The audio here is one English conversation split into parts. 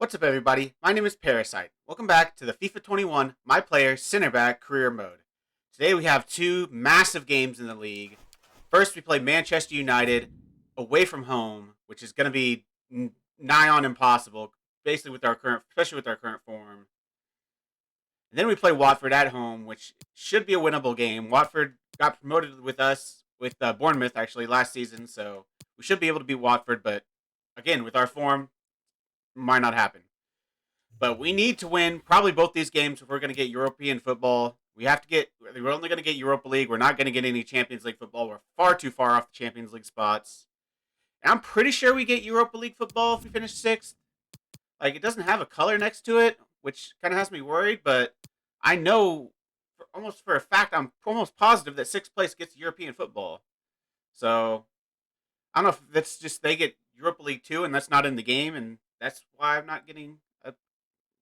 What's up, everybody? My name is Parasite. Welcome back to the FIFA 21 My Player Center Back Career Mode. Today we have two massive games in the league. First, we play Manchester United away from home, which is going to be nigh on impossible, basically especially with our current form. And then we play Watford at home, which should be a winnable game. Watford got promoted with us, with Bournemouth actually last season, so we should be able to beat Watford. But again, with our form, might not happen. But we need to win probably both these games if we're going to get European football. We're only going to get Europa League. We're not going to get any Champions League football. We're far too far off the Champions League spots. And I'm pretty sure we get Europa League football if we finish sixth. Like, it doesn't have a color next to it, which kind of has me worried. But I know almost for a fact, I'm almost positive that sixth place gets European football. So I don't know if that's just they get Europa League 2 and that's not in the game. And that's why I'm not getting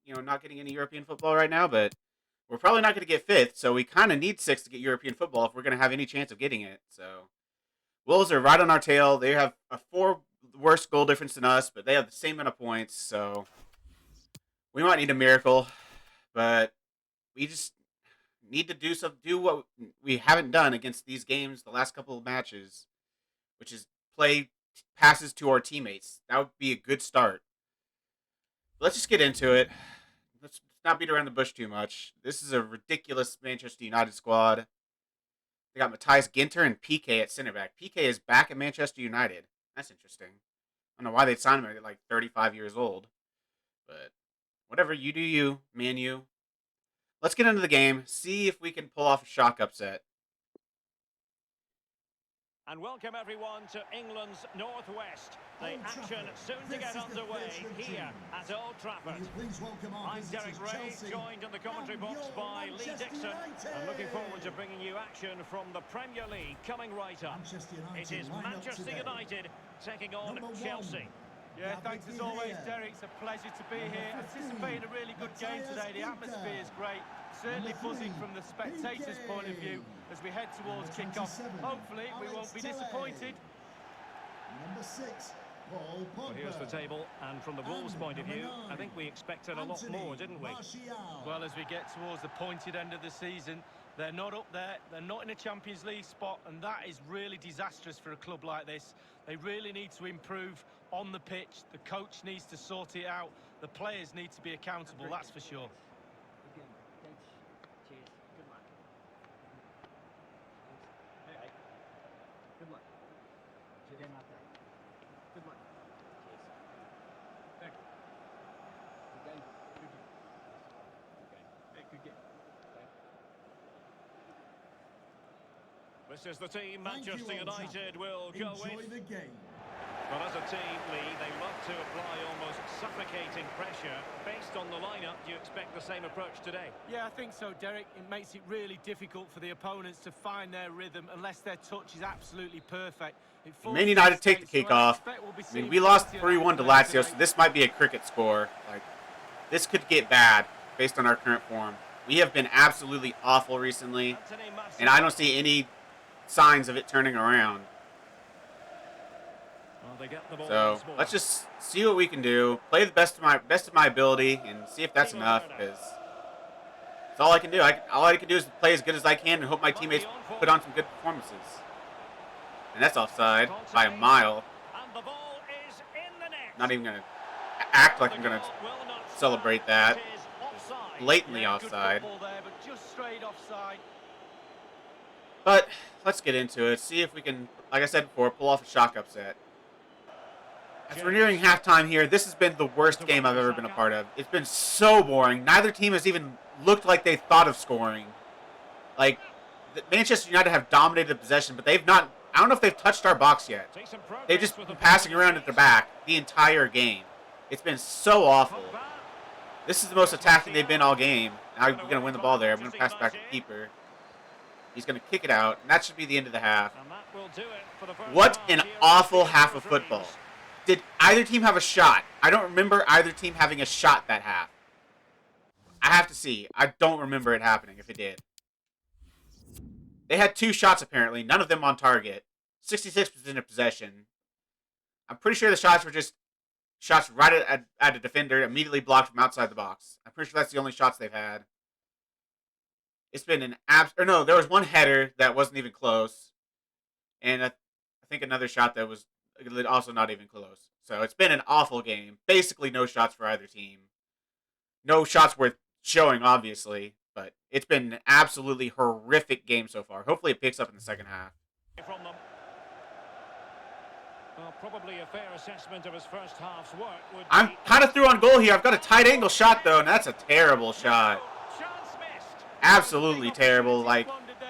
not getting any European football right now, but we're probably not going to get fifth, so we kind of need sixth to get European football if we're going to have any chance of getting it. So Wolves are right on our tail. They have a 4 worse goal difference than us, but they have the same amount of points, so we might need a miracle, but we just need to do what we haven't done against these games the last couple of matches, which is play passes to our teammates. That would be a good start. Let's just get into it. Let's not beat around the bush too much. This is a ridiculous Manchester United squad. They got Matthias Ginter and PK at center back. PK is back at Manchester United. That's interesting. I don't know why they'd sign him at like 35 years old. But whatever, you do you, Man U. Let's get into the game, see if we can pull off a shock upset. And welcome everyone to England's Northwest. The action soon to get underway here at Old Trafford. I'm Derek Ray, joined in the commentary box by Lee Dixon. I'm looking forward to bringing you action from the Premier League coming right up. It is Manchester United taking on Chelsea. Yeah, thanks as always, Derek. It's a pleasure to be here. Anticipating a really good game today. The atmosphere is great. Certainly buzzing from the spectators' point of view as we head towards kick-off. Hopefully, we won't be disappointed. Number 6, Paul Pogba. Well, here's the table, and from the Wolves' point of view, I think we expected a lot more, didn't we? Well, as we get towards the pointed end of the season, they're not up there, they're not in a Champions League spot, and that is really disastrous for a club like this. They really need to improve on the pitch. The coach needs to sort it out. The players need to be accountable, that's for sure. Good luck. Good luck. Good luck. Thank you. Good game. Good game. This is the team Manchester United will go with. The game. But as a team, Lee, they love to apply almost suffocating pressure. Based on the lineup, do you expect the same approach today? Yeah, I think so, Derek. It makes it really difficult for the opponents to find their rhythm unless their touch is absolutely perfect. Man United take the kick off. I mean, we lost 3-1 to Lazio, so this might be a cricket score. Like, this could get bad based on our current form. We have been absolutely awful recently, and I don't see any signs of it turning around. So let's just see what we can do. Play the best of my ability, and see if that's enough. Because that's all I can do. All I can do is play as good as I can and hope my teammates put on some good performances. And that's offside by a mile. Not even gonna act like I'm gonna celebrate that. Blatantly offside. But let's get into it. See if we can, like I said before, pull off a shock upset. As we're nearing halftime here, this has been the worst game I've ever been a part of. It's been so boring. Neither team has even looked like they thought of scoring. Like, Manchester United have dominated possession, but they've not, I don't know if they've touched our box yet. They've just been passing around at the back the entire game. It's been so awful. This is the most attacking they've been all game. Now we're going to win the ball there. I'm going to pass it back to the keeper. He's going to kick it out, and that should be the end of the half. What an awful half of football. Did either team have a shot? I don't remember either team having a shot that half. I have to see. I don't remember it happening if it did. They had 2 shots apparently, none of them on target. 66% of possession. I'm pretty sure the shots were just shots right at a defender, immediately blocked from outside the box. I'm pretty sure that's the only shots they've had. It's been an or no, there was one header that wasn't even close, and I think another shot that was also not even close. So it's been an awful game. Basically, no shots for either team. No shots worth showing, obviously, but it's been an absolutely horrific game so far. Hopefully, it picks up in the second half. From them. Well, probably a fair assessment of his first half's work would I'm be... kind of through on goal here. I've got a tight angle shot, though, and that's a terrible shot. Chance missed. Absolutely terrible. Like,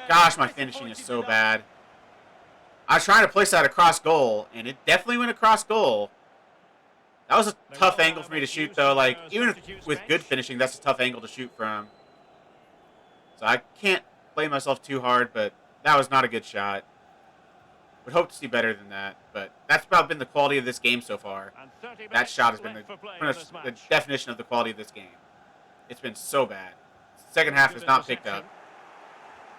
gosh, my finishing is so bad. I was trying to place that across goal, and it definitely went across goal. That was a tough angle for me to shoot, though. Like, even with good finishing, that's a tough angle to shoot from. So I can't blame myself too hard, but that was not a good shot. Would hope to see better than that, but that's about been the quality of this game so far. That shot has been the definition of the quality of this game. It's been so bad. Second half has not picked up.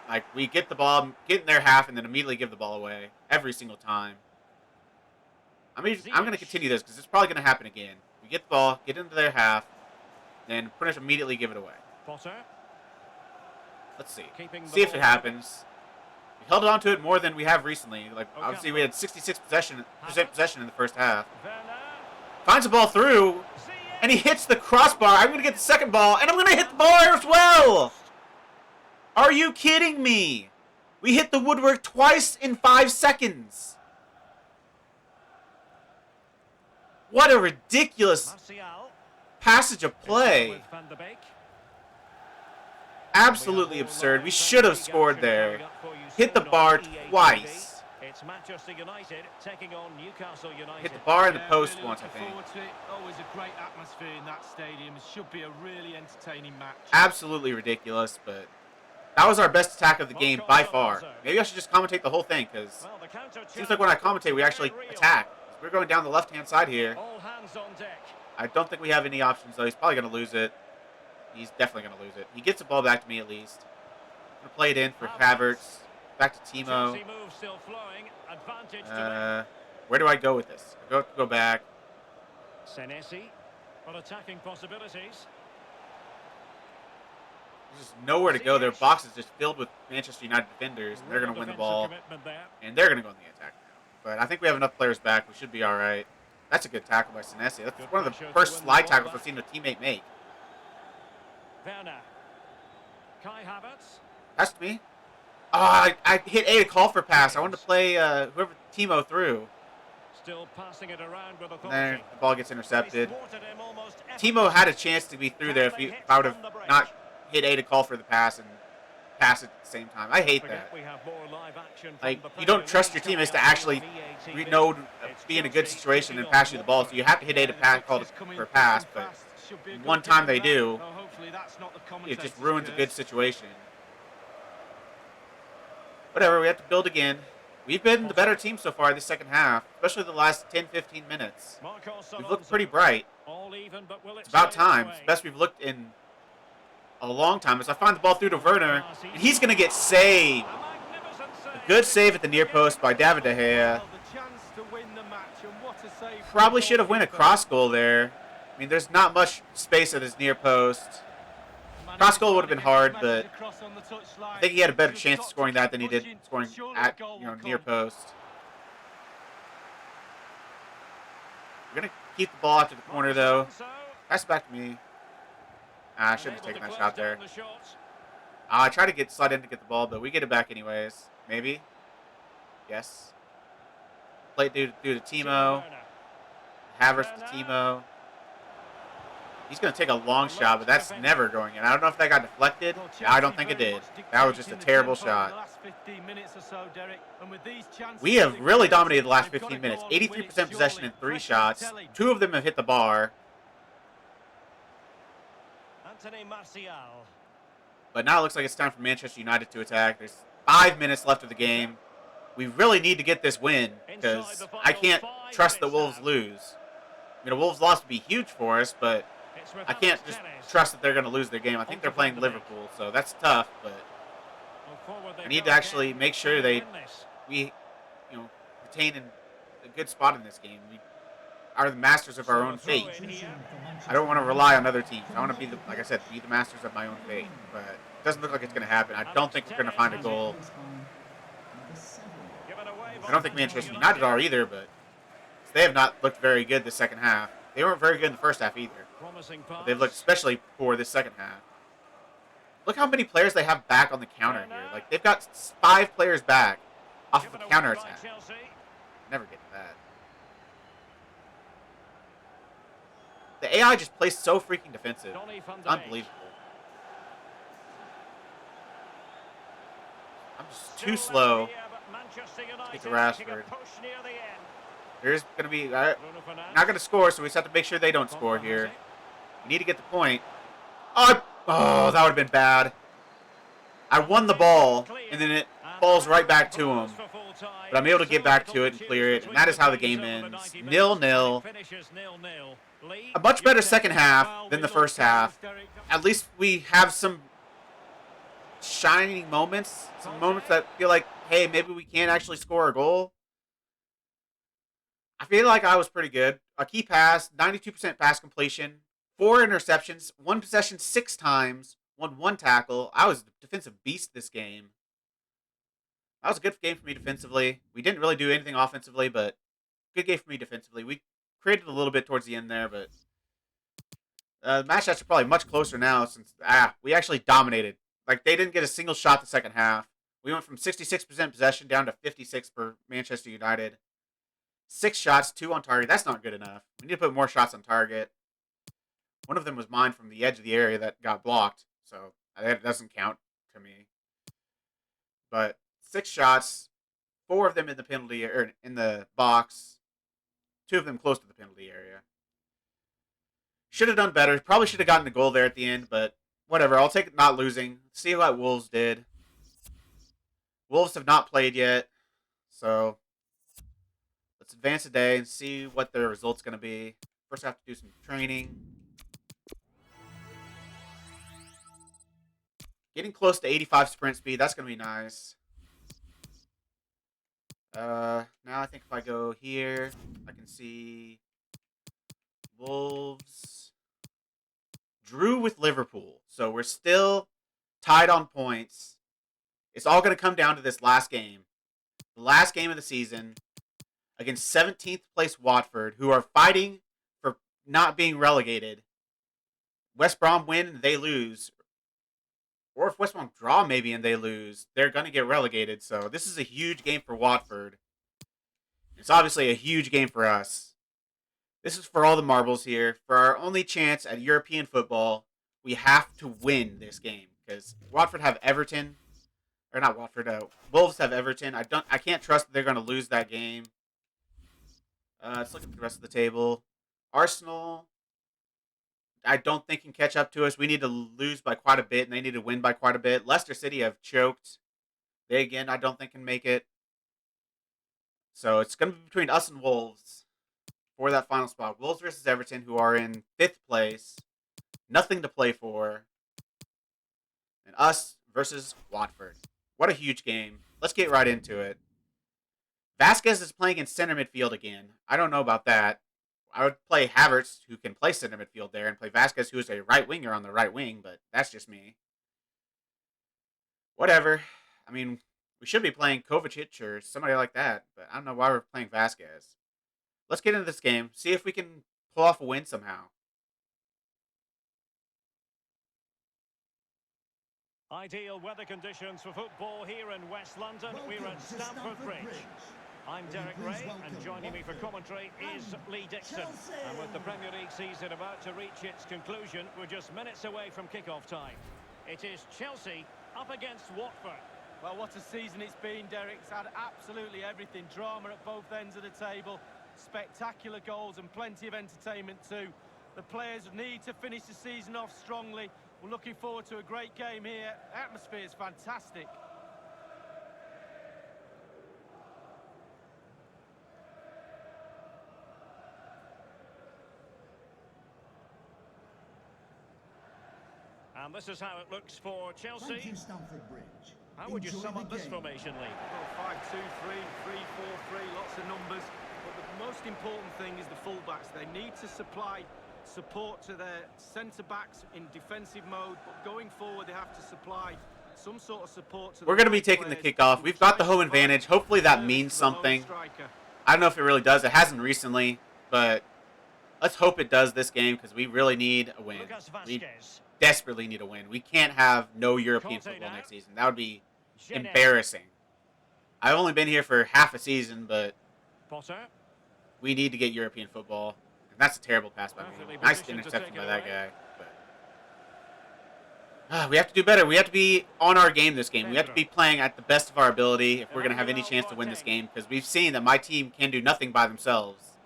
Like, we get the ball, get in their half, and then immediately give the ball away every single time. I'm going to continue this because it's probably going to happen again. We get the ball, get into their half, then pretty much immediately give it away. Let's see. See if it happens. We held on to it more than we have recently. Like, obviously, we had 66% possession in the first half. Finds the ball through, and he hits the crossbar. I'm going to get the second ball, and I'm going to hit the bar as well. Are you kidding me? We hit the woodwork twice in 5 seconds. What a ridiculous passage of play. Absolutely absurd. We should have scored there. Hit the bar twice. It's Manchester United taking on Newcastle United. Hit the bar and the post once, I think. Always a great atmosphere in that stadium. It should be a really entertaining match. Absolutely ridiculous, but that was our best attack of the game by far. Maybe I should just commentate the whole thing, because it seems like when I commentate, we actually attack. We're going down the left-hand side here. All hands on deck. I don't think we have any options, though. He's probably going to lose it. He's definitely going to lose it. He gets the ball back to me, at least. I'm going to play it in for Havertz. Back to Timo. Where do I go with this? I go back. Senesi on attacking possibilities. There's just nowhere to go. Their box is just filled with Manchester United defenders. And they're going to win the ball. And they're going to go in the attack now. But I think we have enough players back. We should be all right. That's a good tackle by Senesi. That's one of the first slide tackles I've seen a teammate make. Werner. Kai Havertz. That's me. Oh, I hit A to call for pass. I wanted to play whoever Timo through. Still passing it around with authority. There, the ball gets intercepted. Timo had a chance to be through there if I would have not hit A to call for the pass and pass it at the same time. I hate that. Like, you don't trust your teammates to actually be in a good situation and pass you the ball, so you have to hit A to call for a pass, but one time they do, it just ruins a good situation. Whatever, we have to build again. We've been the better team so far this second half, especially the last 10-15 minutes. We've looked pretty bright. It's about time. It's the best we've looked in a long time. As I find the ball through to Werner, and he's going to get saved. A good save at the near post by David De Gea. Probably should have went a cross goal there. I mean, there's not much space at his near post. Cross goal would have been hard, but I think he had a better chance of scoring that than he did scoring at near post. We're gonna keep the ball after the corner though. Pass back to me. I shouldn't have taken that shot there. I tried to slide in to get the ball, but we get it back anyways. Maybe. Yes. Play it due to Timo. Havertz to Timo. He's going to take a long shot, but that's never going in. I don't know if that got deflected. I don't think it did. That was just a terrible shot. We have really dominated the last 15 minutes. 83% possession in 3 shots. 2 of them have hit the bar. But now it looks like it's time for Manchester United to attack. There's 5 minutes left of the game. We really need to get this win because I can't trust the Wolves lose. I mean, a Wolves loss would be huge for us, but I can't just trust that they're going to lose their game. I think they're playing Liverpool, so that's tough, but I need to actually make sure we retain a good spot in this game. are the masters of our own fate. I don't want to rely on other teams. I want to be the, like I said, be the masters of my own fate. But it doesn't look like it's going to happen. I don't think we're going to find a goal. I don't think Manchester United are either, but they have not looked very good the second half. They weren't very good in the first half either. But they've looked especially poor this second half. Look how many players they have back on the counter here. Like, they've got 5 players back off of a counter attack. Never get that. The AI just plays so freaking defensive. It's unbelievable. I'm just too slow to get to Rashford. There's going to be... not going to score, so we just have to make sure they don't score here. We need to get the point. Oh, that would have been bad. I won the ball, and then it falls right back to him. But I'm able to get back to it and clear it, and that is how the game ends. 0-0. A much better second half than the first half. At least we have some shining moments. Some moments that feel like, hey, maybe we can actually score a goal. I feel like I was pretty good. A key pass, 92% pass completion, 4 interceptions, 1 possession 6 times, won 1 tackle. I was a defensive beast this game. That was a good game for me defensively. We didn't really do anything offensively, but good game for me defensively. We created a little bit towards the end there, but the match stats are probably much closer now since we actually dominated. Like, they didn't get a single shot the second half. We went from 66% possession down to 56% for Manchester United. 6 shots, 2 on target. That's not good enough. We need to put more shots on target. One of them was mine from the edge of the area that got blocked, so that doesn't count to me. But 6 shots, 4 of them in the penalty or in the box, 2 of them close to the penalty area. Should have done better. Probably should have gotten a goal there at the end, but whatever. I'll take not losing. See what Wolves did. Wolves have not played yet, so let's advance a day and see what their result's going to be. First, I have to do some training. Getting close to 85 sprint speed. That's going to be nice. Now I think if I go here, I can see Wolves drew with Liverpool. So we're still tied on points. It's all going to come down to this last game. The last game of the season against 17th place Watford, who are fighting for not being relegated. West Brom win and they lose. Or if West Brom draw maybe and they lose, they're going to get relegated. So this is a huge game for Watford. It's obviously a huge game for us. This is for all the marbles here. For our only chance at European football, we have to win this game. Because Watford have Everton. Or not Watford, Wolves have Everton. I can't trust that they're going to lose that game. Let's look at the rest of the table. Arsenal, I don't think can catch up to us. We need to lose by quite a bit, and they need to win by quite a bit. Leicester City have choked. They, again, I don't think can make it. So it's going to be between us and Wolves for that final spot. Wolves versus Everton, who are in 5th place. Nothing to play for. And us versus Watford. What a huge game. Let's get right into it. Vasquez is playing in center midfield again. I don't know about that. I would play Havertz, who can play center midfield there, and play Vasquez, who is a right winger on the right wing, but that's just me. Whatever. I mean, we should be playing Kovacic or somebody like that, but I don't know why we're playing Vasquez. Let's get into this game, see if we can pull off a win somehow. Ideal weather conditions for football here in West London. We're at Stamford Bridge. I'm Derek Ray, and joining me for commentary is Lee Dixon. And with the Premier League season about to reach its conclusion, we're just minutes away from kick-off time. It is Chelsea up against Watford. Well, what a season it's been, Derek. It's had absolutely everything. Drama at both ends of the table, spectacular goals and plenty of entertainment too. The players need to finish the season off strongly. We're looking forward to a great game here. Atmosphere is fantastic. And this is how it looks for Chelsea. Thank you, Stamford Bridge. How would you Enjoy sum the up this game. formation, Lee? Well, 5-2-3, 3-4-3, lots of numbers. But the The most important thing is the fullbacks. They need to supply support to their centre-backs in defensive mode, but going forward they have to supply some sort of support to We're going to be taking the kickoff. We've got the home advantage. Hopefully that means something. I don't know if it really does. It hasn't recently, but let's hope it does this game because we really need a win. We desperately need a win. We can't have no European football next season. That would be embarrassing. I've only been here for half a season, but we need to get European football. And that's a terrible pass by me. Nice interception by that guy. But we have to do better. We have to be on our game this game. We have to be playing at the best of our ability if we're going to have any chance to win this game, because we've seen that my team can do nothing by themselves.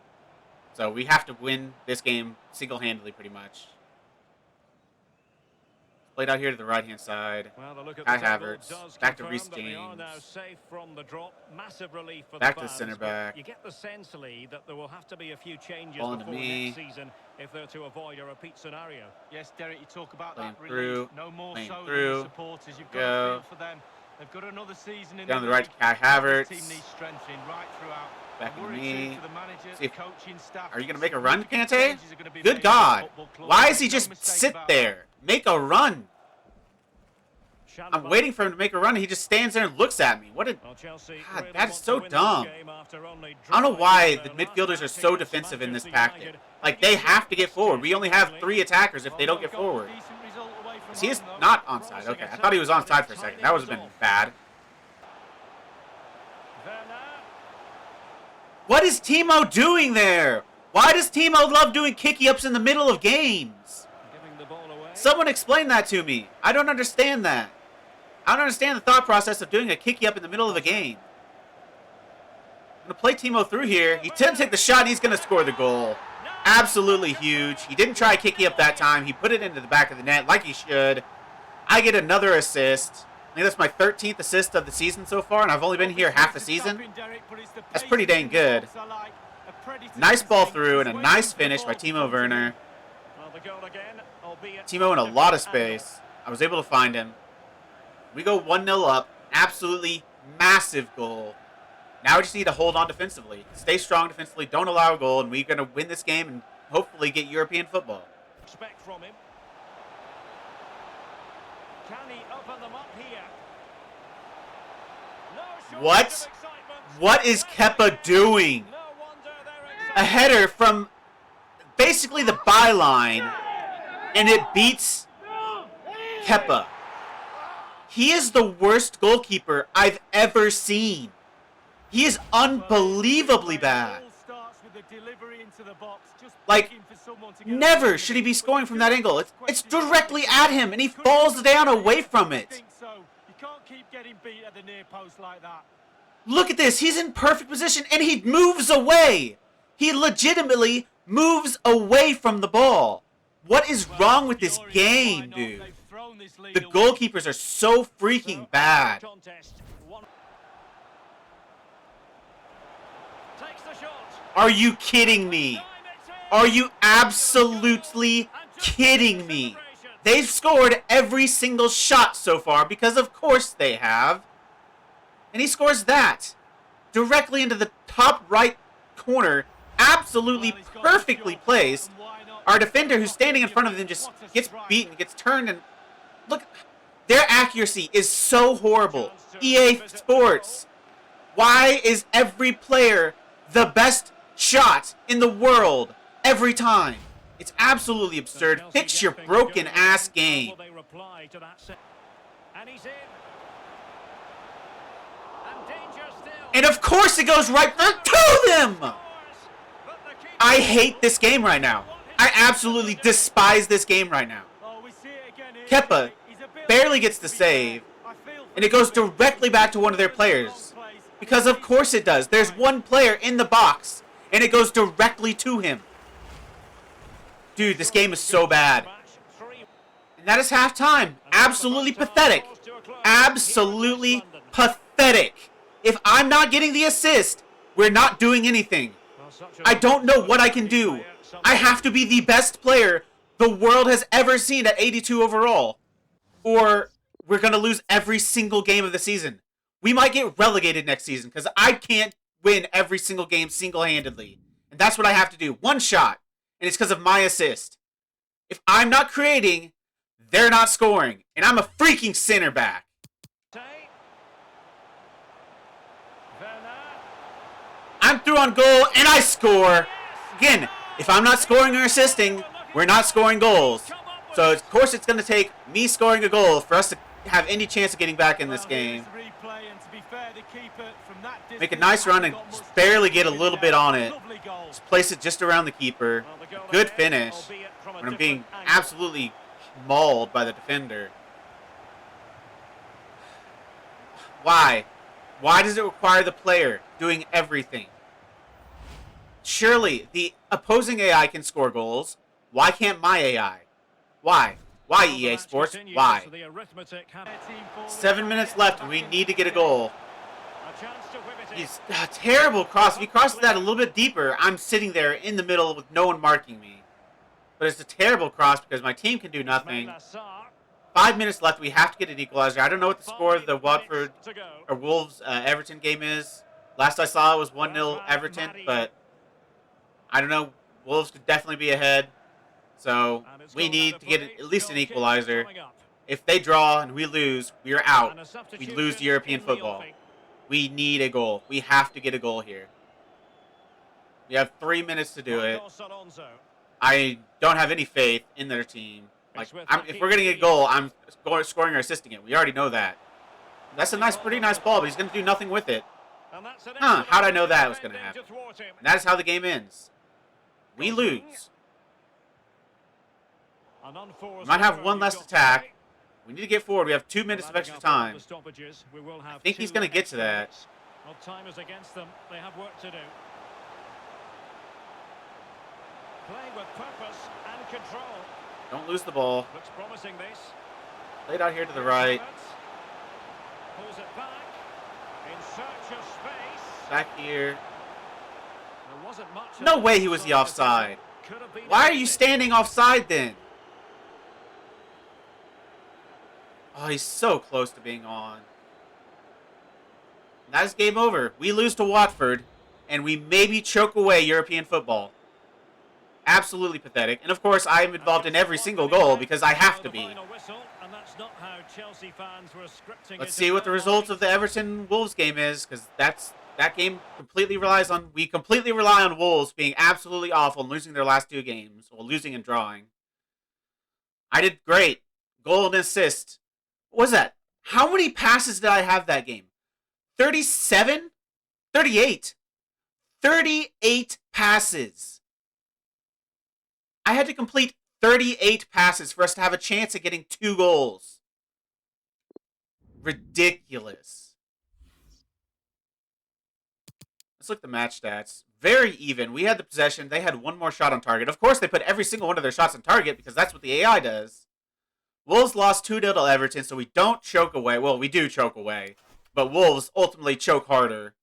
So we have to win this game single-handedly pretty much. Played out here to the right-hand side. Kai Havertz. Back to Reece James. Back to the center back. You get the sense, Lee, that there will have to be a few changes Ball before into me. next season if they're to avoid a repeat scenario. Yes, Derek, you talk about Playing that through, relief. No more playing so through. than the supporters. You've got Go. to feel for them. They've got another season in Down the the right to league. Kai Havertz. This team needs strengthening right throughout. Back I'm to worried me. too for the manager, See if- the coaching staff. Are you going to make a run, Significant Kante? changes are gonna be Good made God. at the football club. Why does he No just mistake sit about there? Make a run. I'm waiting for him to make a run, and he just stands there and looks at me. What a... God, that's so dumb. I don't know why the midfielders are so defensive in this tactic. Like, they have to get forward. We only have 3 attackers if they don't get forward. He is not onside. Okay, I thought he was onside for a second. That would have been bad. What is Timo doing there? Why does Timo love doing kicky-ups in the middle of games? Someone explain that to me. I don't understand that. I don't understand the thought process of doing a kicky-up in the middle of a game. I'm going to play Timo through here. He didn't take the shot. He's going to score the goal. Absolutely huge. He didn't try kicky-up that time. He put it into the back of the net like he should. I get another assist. I think that's my 13th assist of the season so far, and I've only been here half a season. That's pretty dang good. Nice ball through and a nice finish by Timo Werner. Timo in a lot of space. I was able to find him. We go 1-0 up. Absolutely massive goal. Now we just need to hold on defensively. Stay strong defensively. Don't allow a goal, and we're going to win this game and hopefully get European football. Expect from him. Can he open them up here? No shortage What? of excitement. What is Kepa doing? No wonder they're A header from basically the byline, and it beats Kepa. He is the worst goalkeeper I've ever seen. He is unbelievably bad. Like, never should he be scoring from that angle. It's directly at him, and he falls down away from it. Look at this. He's in perfect position, and he moves away. He legitimately moves away from the ball. What is wrong with this game, dude? The goalkeepers are so freaking bad. Are you kidding me? Are you absolutely kidding me? They've scored every single shot so far because of course they have. And he scores that. Directly into the top right corner. Absolutely perfectly placed. Our defender who's standing in front of them just gets beaten, gets turned, and look, their accuracy is so horrible. EA Sports. Why is every player the best shot in the world every time? It's absolutely absurd. Fix your broken ass game. And of course it goes right to them. I hate this game right now. I absolutely despise this game right now. Kepa barely gets the save, and it goes directly back to one of their players. Because of course it does. There's one player in the box, and it goes directly to him. Dude, this game is so bad. And that is halftime. Absolutely pathetic. Absolutely pathetic. If I'm not getting the assist, we're not doing anything. I don't know what I can do. I have to be the best player the world has ever seen at 82 overall. Or we're going to lose every single game of the season. We might get relegated next season because I can't win every single game single-handedly. And that's what I have to do. One shot. And it's because of my assist. If I'm not creating, they're not scoring. And I'm a freaking center back. I'm through on goal, and I score. Again, if I'm not scoring or assisting, we're not scoring goals. So, of course, it's going to take me scoring a goal for us to have any chance of getting back in this game. Make a nice run and just barely get a little bit on it. Just place it just around the keeper. Good finish when I'm being absolutely mauled by the defender. Why? Why does it require the player doing everything? Surely the opposing AI can score goals. Why can't my AI? Why? Why, EA Sports? Why? 7 minutes left and we need to get a goal. He's a terrible cross. If he crosses that a little bit deeper, I'm sitting there in the middle with no one marking me. But it's a terrible cross because my team can do nothing. 5 minutes left. We have to get an equalizer. I don't know what the score of the Watford or Wolves Everton game is. Last I saw it was 1-0 Everton, but I don't know. Wolves could definitely be ahead. So we need to get at least an equalizer. If they draw and we lose, we are out. We lose the European football. We need a goal. We have to get a goal here. We have 3 minutes to do it. I don't have any faith in their team. Like, if we're going to get a goal, I'm scoring or assisting it. We already know that. That's a pretty nice ball, but he's going to do nothing with it. Huh, how'd I know that was going to happen? And that is how the game ends. We lose. We might have one less attack. We need to get forward. We have 2 minutes of extra time. I think he's going to get to that. Time is against them. They have work to do. Playing with purpose and control. Don't lose the ball. Looks promising this. Play it out here to the right. Pulls it back. In search of space. Back here. There wasn't much. No way he was the offside. Why are you standing offside then? Oh, he's so close to being on. That is game over. We lose to Watford, and we maybe choke away European football. Absolutely pathetic. And, of course, I am involved in every single goal because I have to be. Let's see what the results of the Everton-Wolves game is, because that game completely relies on... We completely rely on Wolves being absolutely awful and losing their last 2 games. Well, losing and drawing. I did great. Goal and assist. What was that? How many passes did I have that game? 37? 38. 38 passes. I had to complete 38 passes for us to have a chance at getting 2 goals. Ridiculous. Let's look at the match stats. Very even. We had the possession. They had 1 more shot on target. Of course, they put every single one of their shots on target because that's what the AI does. Wolves lost 2-0 to Everton, so we don't choke away. Well, we do choke away. But Wolves ultimately choke harder.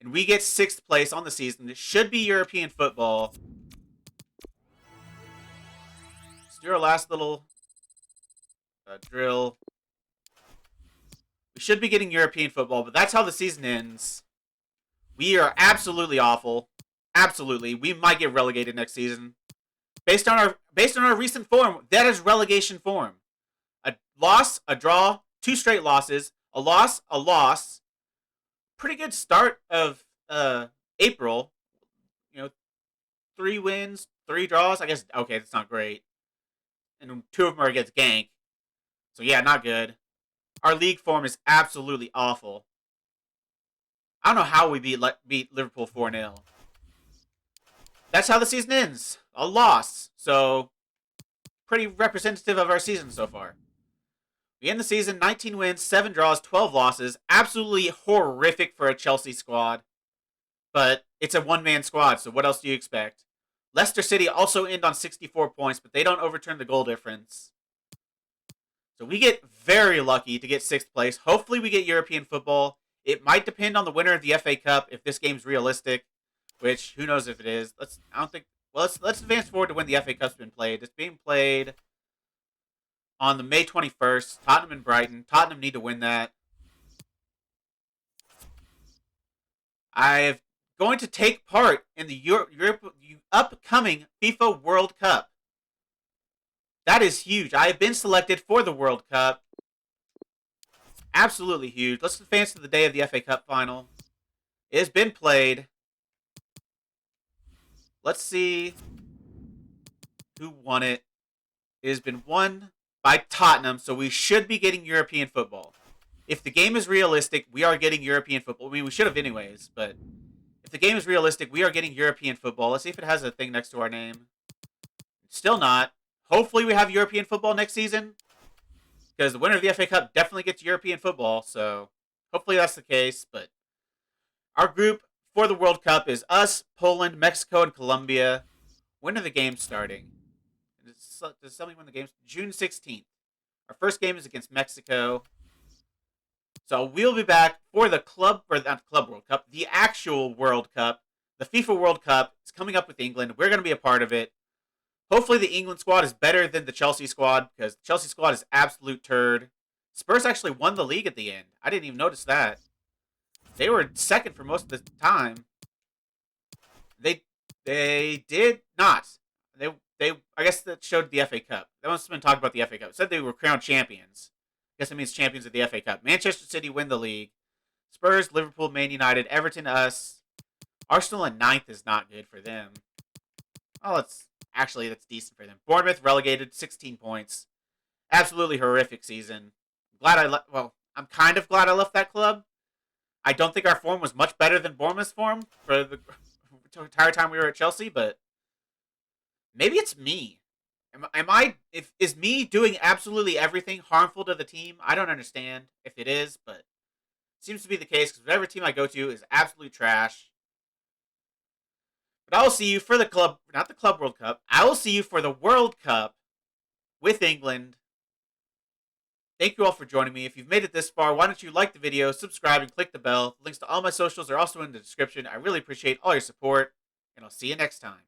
And we get 6th place on the season. It should be European football. Let's do our last little drill. We should be getting European football, but that's how the season ends. We are absolutely awful. Absolutely. We might get relegated next season. Based on our recent form, that is relegation form. A loss, a draw, 2 straight losses, a loss. Pretty good start of April. 3 wins, 3 draws. I guess, okay, that's not great. And 2 of them are against Gank. So, yeah, not good. Our league form is absolutely awful. I don't know how we beat Liverpool 4-0. That's how the season ends. A loss. So, pretty representative of our season so far. We end the season 19 wins, 7 draws, 12 losses. Absolutely horrific for a Chelsea squad. But it's a one-man squad, so what else do you expect? Leicester City also end on 64 points, but they don't overturn the goal difference. So we get very lucky to get 6th place. Hopefully we get European football. It might depend on the winner of the FA Cup if this game's realistic, which who knows if it is. Let's advance forward to when the FA Cup's been played. It's being played on the May 21st. Tottenham and Brighton. Tottenham need to win that. I have going to take part in the upcoming FIFA World Cup. That is huge. I have been selected for the World Cup. Absolutely huge. Let's advance to the day of the FA Cup final. It has been played. Let's see who won it. It has been won by Tottenham, so we should be getting European football. If the game is realistic, we are getting European football. I mean, we should have anyways, but if the game is realistic, we are getting European football. Let's see if it has a thing next to our name. Still not. Hopefully we have European football next season, because the winner of the FA Cup definitely gets European football, so hopefully that's the case. But our group for the World Cup is us, Poland, Mexico, and Colombia. When are the games starting? Does somebody win the games? June 16th. Our first game is against Mexico. So we'll be back for the not Club World Cup, the actual World Cup. The FIFA World Cup is coming up with England. We're going to be a part of it. Hopefully the England squad is better than the Chelsea squad, because the Chelsea squad is absolute turd. Spurs actually won the league at the end. I didn't even notice that. They were second for most of the time. They did not. I guess that showed the FA Cup. That must have been talking about the FA Cup. It said they were crowned champions. I guess it means champions of the FA Cup. Manchester City win the league. Spurs, Liverpool, Man United, Everton, us. Arsenal in 9th is not good for them. Oh, that's decent for them. Bournemouth relegated, 16 points. Absolutely horrific season. I'm kind of glad I left that club. I don't think our form was much better than Bournemouth's form for the entire time we were at Chelsea, but maybe it's me. Is me doing absolutely everything harmful to the team? I don't understand if it is, but it seems to be the case, because whatever team I go to is absolute trash. But I will see you for not the Club World Cup. I will see you for the World Cup with England. Thank you all for joining me. If you've made it this far, why don't you like the video, subscribe, and click the bell. Links to all my socials are also in the description. I really appreciate all your support, and I'll see you next time.